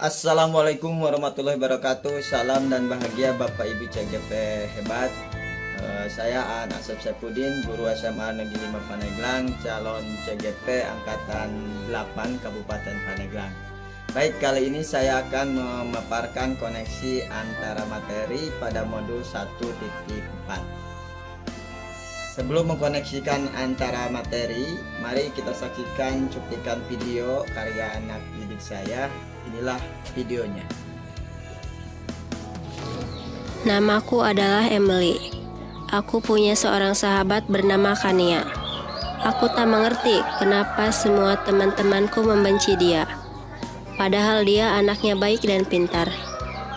Assalamualaikum warahmatullahi wabarakatuh. Salam dan bahagia Bapak Ibu CGP hebat. Saya An Asep Saipudin, guru SMA Negeri 5 Pandeglang, calon CGP angkatan 8 Kabupaten Pandeglang. Baik, kali ini saya akan memaparkan koneksi antara materi pada modul 1.4. Sebelum mengkoneksikan antara materi, mari kita saksikan cuplikan video karya anak didik saya. Inilah videonya. Namaku adalah Emily. Aku punya seorang sahabat bernama Kania. Aku tak mengerti kenapa semua teman-temanku membenci dia. Padahal dia anaknya baik dan pintar.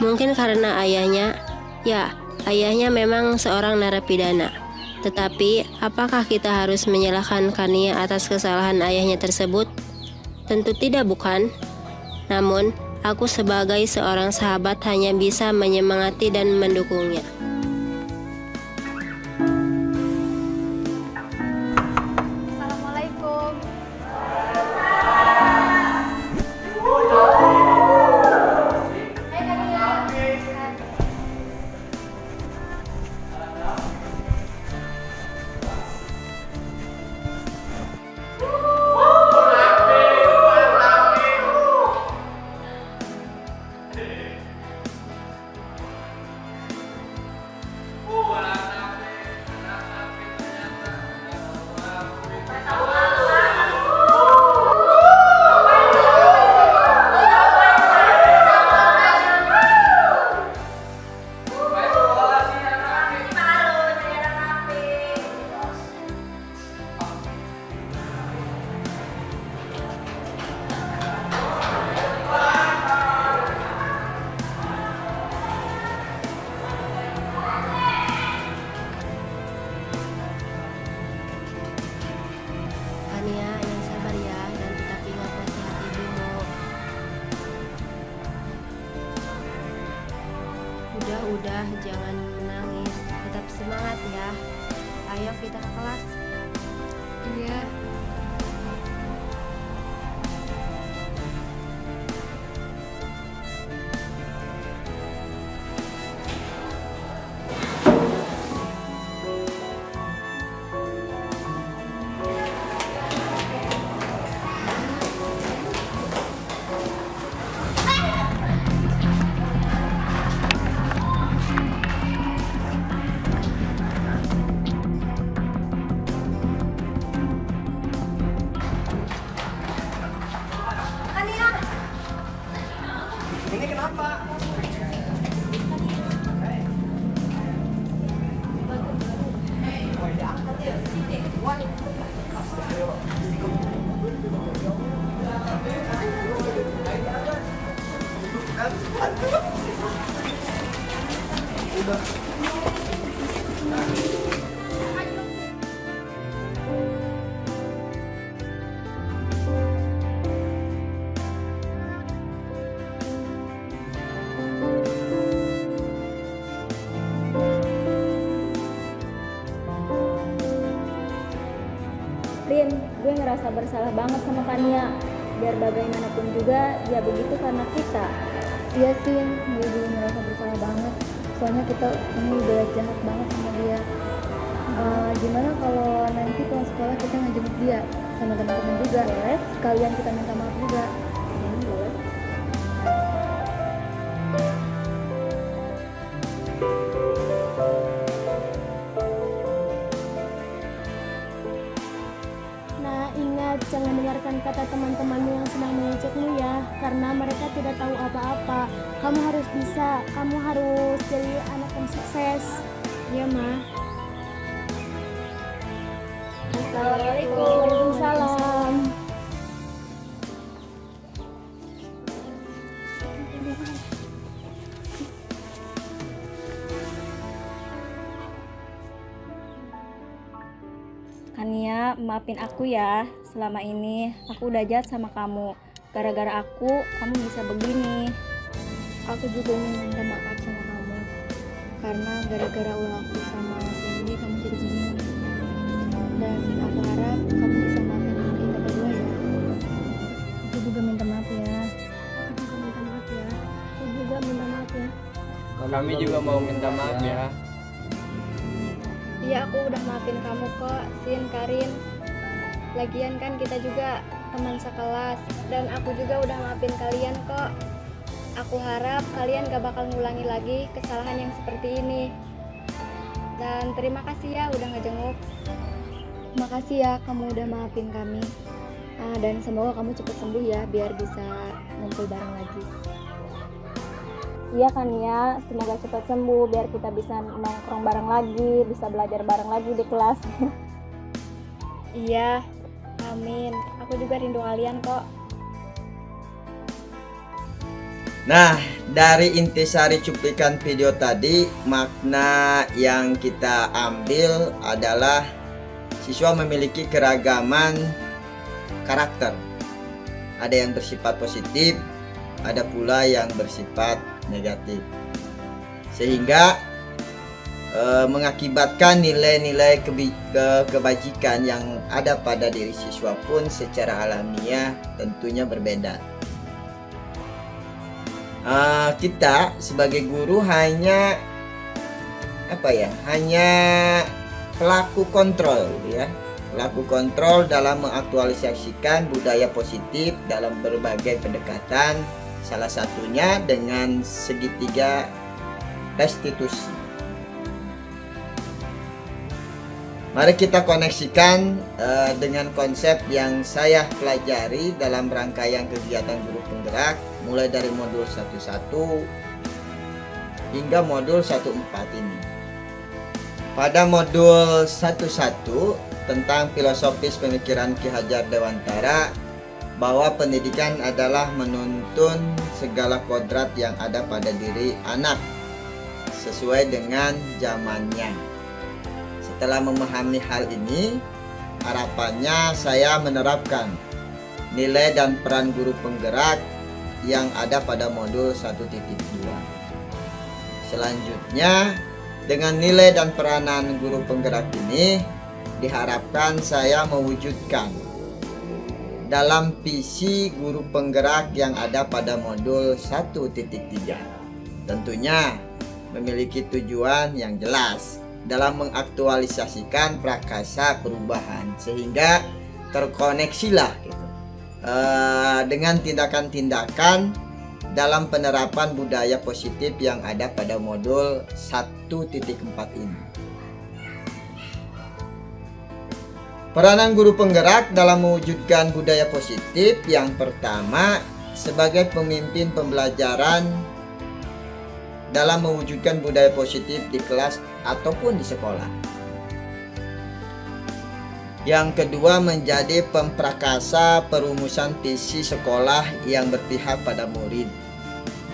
Mungkin karena ayahnya memang seorang narapidana. Tetapi, apakah kita harus menyalahkan Kania atas kesalahan ayahnya tersebut? Tentu tidak, bukan? Namun, aku sebagai seorang sahabat hanya bisa menyemangati dan mendukungnya. Assalamualaikum. Kania, yang sabar ya, dan tetap ingat nasihat ibumu. Udah, jangan menangis. Tetap semangat ya. Ayo kita ke kelas. Iya. Ini kenapa? Rin, gue ngerasa bersalah banget sama Kania. Biar bagaimanapun juga, dia begitu karena kita. Iya sih, gue juga ngerasa bersalah banget. Soalnya kita ini udah jahat banget sama dia. Gimana kalau nanti pulang sekolah kita ngejemput dia sama teman-teman juga? Boleh. Sekalian kita minta maaf juga. Boleh. Nah, ingat jangan dengarkan kata teman-temanmu yang sedang mengejekmu ya, karena mereka tidak tahu apa-apa. Kamu harus bisa, kamu harus jadi anak yang sukses. Ya, Ma. Assalamualaikum. Waalaikumsalam. Kania, maafin aku ya. Selama ini aku udah jahat sama kamu. Gara-gara aku, kamu bisa begini. Aku juga ingin minta maaf sama kamu. Karena gara-gara ulah aku sama Cindy, kamu jadi begini. Dan aku harap kamu bisa maafin kita berdua ya. Aku juga minta maaf ya. Aku juga minta maaf ya. Kami juga mau minta maaf ya. Iya, aku udah maafin kamu kok, Sin, Karin. Lagian kan kita juga teman sekelas, dan aku juga udah maafin kalian kok. Aku harap kalian gak bakal ngulangi lagi kesalahan yang seperti ini. Dan terima kasih ya udah ngejenguk. Makasih ya kamu udah maafin kami. Dan semoga kamu cepat sembuh ya, biar bisa ngumpul bareng lagi. Iya kan ya, semoga cepat sembuh biar kita bisa nongkrong bareng lagi, bisa belajar bareng lagi di kelas. Iya, amin. Aku juga rindu kalian kok. Nah, dari intisari cuplikan video tadi, makna yang kita ambil adalah siswa memiliki keragaman karakter. Ada yang bersifat positif, ada pula yang bersifat negatif. Sehingga mengakibatkan nilai-nilai kebajikan yang ada pada diri siswa pun secara alamiah tentunya berbeda. Kita sebagai guru hanya hanya pelaku kontrol ya, pelaku kontrol dalam mengaktualisasikan budaya positif dalam berbagai pendekatan, salah satunya dengan segitiga restitusi. Mari kita koneksikan dengan konsep yang saya pelajari dalam rangkaian kegiatan guru penggerak mulai dari modul 11 hingga modul 14 ini. Pada modul 11 tentang filosofis pemikiran Ki Hajar Dewantara, bahwa pendidikan adalah menuntun segala kodrat yang ada pada diri anak sesuai dengan zamannya. Setelah memahami hal ini, harapannya saya menerapkan nilai dan peran guru penggerak yang ada pada modul 1.2. Selanjutnya, dengan nilai dan peranan guru penggerak ini diharapkan saya mewujudkan dalam visi guru penggerak yang ada pada modul 1.3. Tentunya memiliki tujuan yang jelas dalam mengaktualisasikan prakasa perubahan, sehingga terkoneksilah gitu, dengan tindakan-tindakan dalam penerapan budaya positif yang ada pada modul 1.4 ini. Peranan guru penggerak dalam mewujudkan budaya positif yang pertama sebagai pemimpin pembelajaran dalam mewujudkan budaya positif di kelas ataupun di sekolah. Yang kedua menjadi pemprakasa perumusan visi sekolah yang berpihak pada murid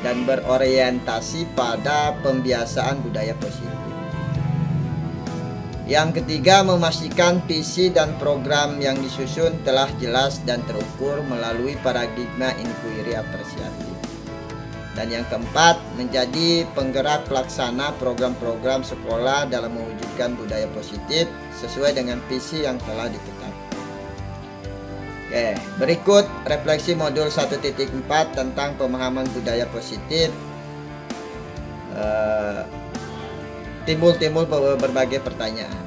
dan berorientasi pada pembiasaan budaya positif. Yang ketiga, memastikan visi dan program yang disusun telah jelas dan terukur melalui paradigma inquiry apresiatif. Dan yang keempat, menjadi penggerak pelaksana program-program sekolah dalam mewujudkan budaya positif sesuai dengan visi yang telah ditetapkan. Oke, berikut refleksi modul 1.4 tentang pemahaman budaya positif. Timbul berbagai pertanyaan.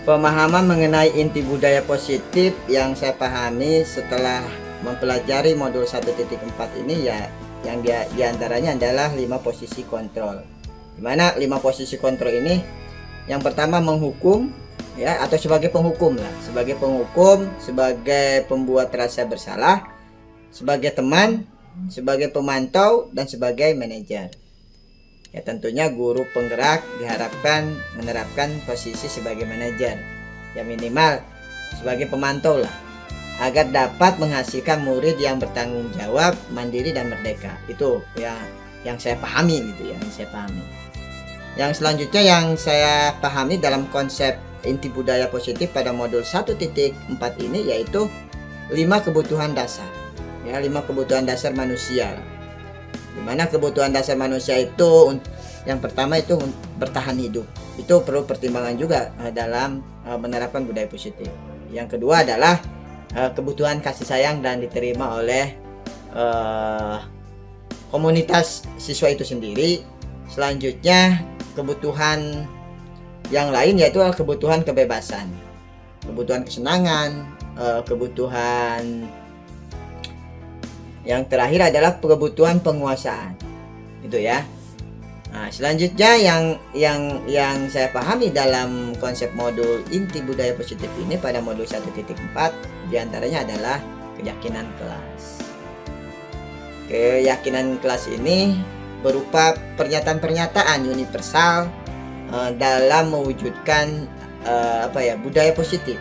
Pemahaman mengenai inti budaya positif yang saya pahami setelah mempelajari modul 1.4 ini ya, yang diantaranya adalah 5 posisi kontrol. Dimana 5 posisi kontrol ini, yang pertama menghukum ya, atau sebagai penghukum lah, sebagai penghukum, sebagai pembuat rasa bersalah, sebagai teman, sebagai pemantau, dan sebagai manajer. Ya, tentunya guru penggerak diharapkan menerapkan posisi sebagai manajer, ya minimal sebagai pemantau lah, agar dapat menghasilkan murid yang bertanggung jawab, mandiri, dan merdeka. Itu yang saya pahami gitu ya, yang saya pahami. Yang selanjutnya yang saya pahami dalam konsep inti budaya positif pada modul 1.4 ini yaitu 5 kebutuhan dasar. Ya, 5 kebutuhan dasar manusia. Dimana kebutuhan dasar manusia itu yang pertama itu bertahan hidup. Itu perlu pertimbangan juga dalam menerapkan budaya positif. Yang kedua adalah kebutuhan kasih sayang dan diterima oleh komunitas siswa itu sendiri. Selanjutnya kebutuhan yang lain yaitu kebutuhan kebebasan, kebutuhan kesenangan, kebutuhan yang terakhir adalah kebutuhan penguasaan, gitu ya. Nah, selanjutnya yang saya pahami dalam konsep modul inti budaya positif ini pada modul 1.4 diantaranya adalah keyakinan kelas. Keyakinan kelas ini berupa pernyataan-pernyataan universal dalam mewujudkan budaya positif.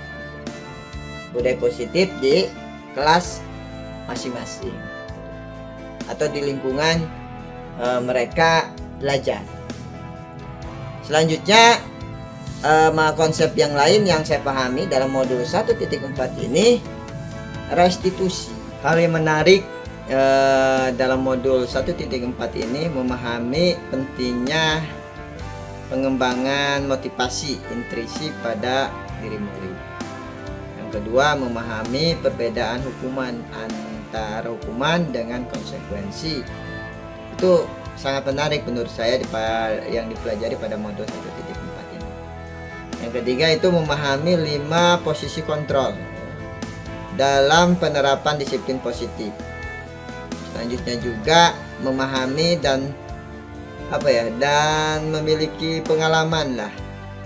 Budaya positif di kelas masing-masing atau di lingkungan mereka belajar. Selanjutnya konsep yang lain yang saya pahami dalam modul 1.4 ini restitusi. Hal yang menarik dalam modul 1.4 ini memahami pentingnya pengembangan motivasi intrinsik pada diri murid. Yang kedua, memahami perbedaan hukuman antara hukuman dengan konsekuensi. Itu sangat menarik menurut saya yang dipelajari pada modul 1.4 ini. Yang ketiga itu memahami 5 posisi kontrol dalam penerapan disiplin positif. Selanjutnya juga memahami dan memiliki pengalaman lah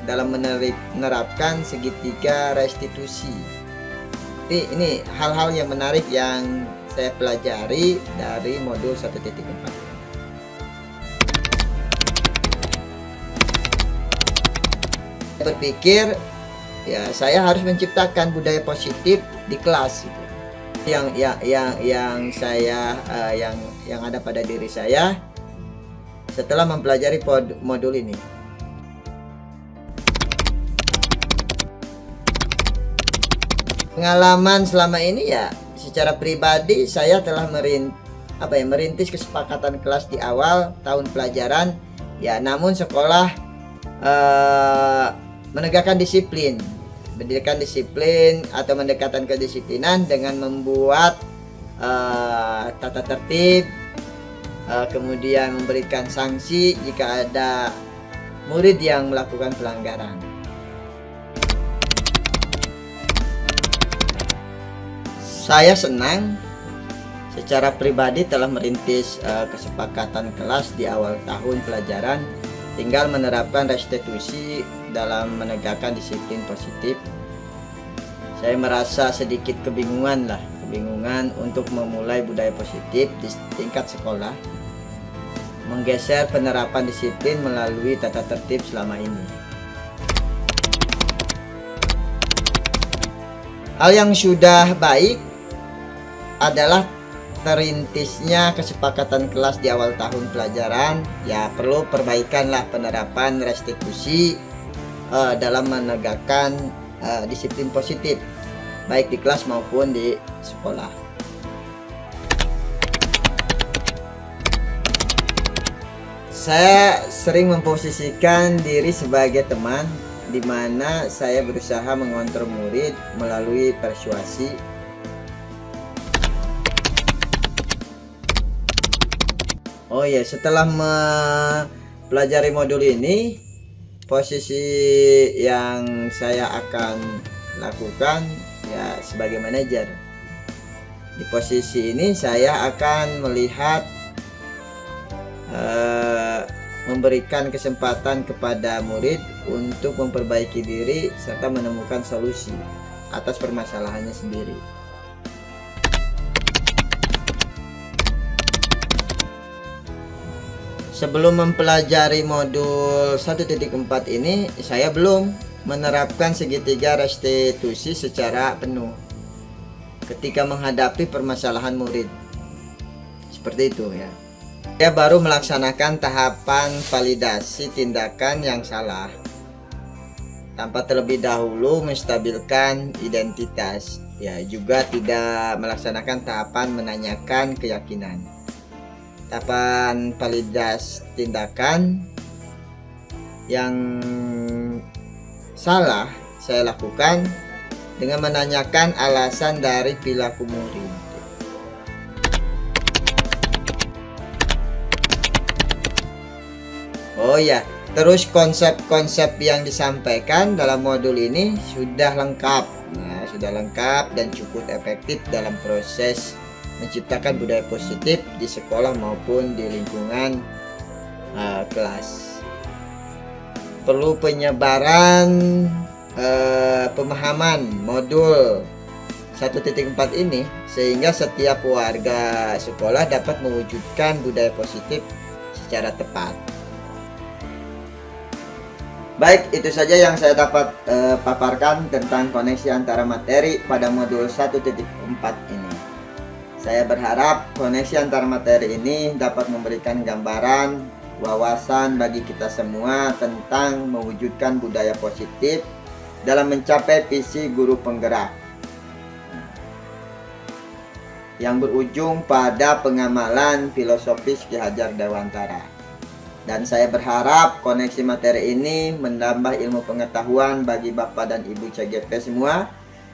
dalam menerapkan segitiga restitusi. Jadi ini hal-hal yang menarik yang saya pelajari dari modul 1.4. Berpikir ya saya harus menciptakan budaya positif di kelas gitu. Yang ada pada diri saya setelah mempelajari modul ini. Pengalaman selama ini ya secara pribadi saya telah merintis kesepakatan kelas di awal tahun pelajaran ya, namun sekolah menegakkan disiplin, mendirikan disiplin atau mendekatkan kedisiplinan dengan membuat tata tertib, kemudian memberikan sanksi jika ada murid yang melakukan pelanggaran. Saya senang secara pribadi telah merintis kesepakatan kelas di awal tahun pelajaran, tinggal menerapkan restitusi dalam menegakkan disiplin positif. Saya merasa sedikit kebingungan untuk memulai budaya positif di tingkat sekolah, menggeser penerapan disiplin melalui tata tertib selama ini. Hal yang sudah baik adalah terintisnya kesepakatan kelas di awal tahun pelajaran, ya perlu perbaikanlah penerapan restitusi dalam menegakkan disiplin positif baik di kelas maupun di sekolah. Saya sering memposisikan diri sebagai teman, di mana saya berusaha mengontrol murid melalui persuasi. Oh ya, setelah mempelajari modul ini, posisi yang saya akan lakukan ya sebagai manajer. Di posisi ini saya akan melihat memberikan kesempatan kepada murid untuk memperbaiki diri serta menemukan solusi atas permasalahannya sendiri. Sebelum mempelajari modul 1.4 ini, saya belum menerapkan segitiga restitusi secara penuh ketika menghadapi permasalahan murid. Seperti itu ya. Saya baru melaksanakan tahapan validasi tindakan yang salah tanpa terlebih dahulu menstabilkan identitas. Ya, juga tidak melaksanakan tahapan menanyakan keyakinan. Tahapan validasi tindakan yang salah saya lakukan dengan menanyakan alasan dari perilaku murid. Oh ya, terus konsep-konsep yang disampaikan dalam modul ini sudah lengkap. Nah, sudah lengkap dan cukup efektif dalam proses menciptakan budaya positif di sekolah maupun di lingkungan kelas. Perlu penyebaran pemahaman modul 1.4 ini sehingga setiap warga sekolah dapat mewujudkan budaya positif secara tepat. Baik, itu saja yang saya dapat paparkan tentang koneksi antara materi pada modul 1.4 ini. Saya berharap koneksi antara materi ini dapat memberikan gambaran, wawasan bagi kita semua tentang mewujudkan budaya positif dalam mencapai visi guru penggerak yang berujung pada pengamalan filosofis Ki Hajar Dewantara. Dan saya berharap koneksi materi ini menambah ilmu pengetahuan bagi Bapak dan Ibu CGP semua.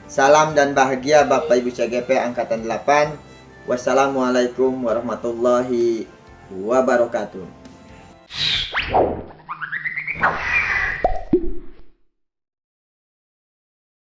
Salam dan bahagia Bapak Ibu CGP Angkatan 8. Wassalamualaikum warahmatullahi wabarakatuh.